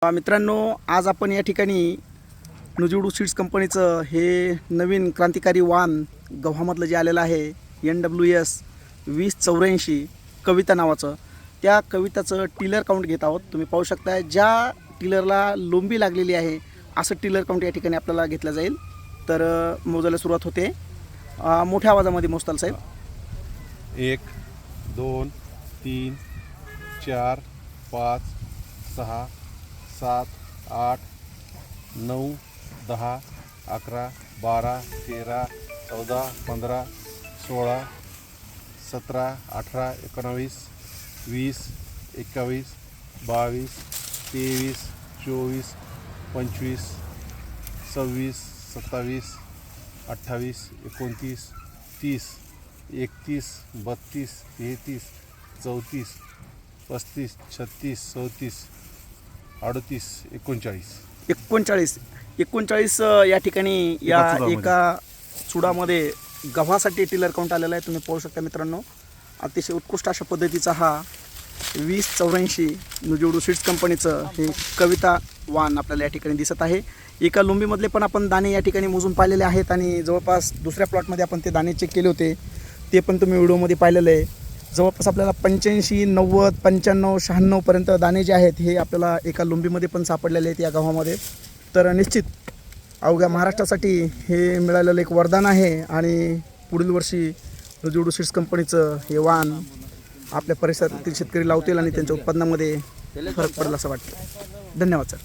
मित्रांनो, आज आपण या ठिकाणी नुजिवडू सीड्स कंपनीचं हे नवीन क्रांतिकारी वाहन गव्हामधलं जे आलेलं आहे NWS 2084 कविता नावाचं, त्या कविताचं टिलर काउंट घेत आहोत. तुम्ही पाहू शकता ज्या टिलरला लोंबी लागलेली आहे असं टिलर काउंट या ठिकाणी आपल्याला घेतलं जाईल. तर मोजायला सुरुवात होते. मोठ्या आवाजामध्ये मोजताल साहेब. 1 2 3 4 5 6 7 8 9 10 11 12 13 14 15 16 17 18 19 20 21 22 23 24 25 26 27 28 29 30 31 32 33 34 35 36 37 38 39 या ठिकाणी या एका चुडामध्ये गव्हासाठी टिलर काउंट आलेला आहे. तुम्ही पाहू शकता मित्रांनो, अतिशय उत्कृष्ट अशा पद्धतीचा हा 2084 नुजिवडू सीड्स कंपनीचं हे कविता वाहन आपल्याला या ठिकाणी दिसत आहे. एका लोंबीमधले पण आपण दाणे या ठिकाणी मोजून पाहिलेले आहेत आणि जवळपास दुसऱ्या प्लॉटमध्ये आपण ते दाणे चेक केले होते, ते पण तुम्ही व्हिडिओमध्ये पाहिलेलं आहे. जवळपास आपल्याला 85 90 95 96 पर्यंत दाणे जे आहेत हे आपल्याला एका लोंबीमध्ये पण सापडलेले आहेत या गव्हामध्ये. तर निश्चित अवघ्या महाराष्ट्रासाठी हे मिळालेलं एक वरदान आहे आणि पुढील वर्षी नुजिवडू सीड्स कंपनीचं हे वाहन आपल्या परिसरातील शेतकरी लावतील आणि त्यांच्या उत्पन्नामध्ये फरक पडेल असं वाटतं. धन्यवाद सर.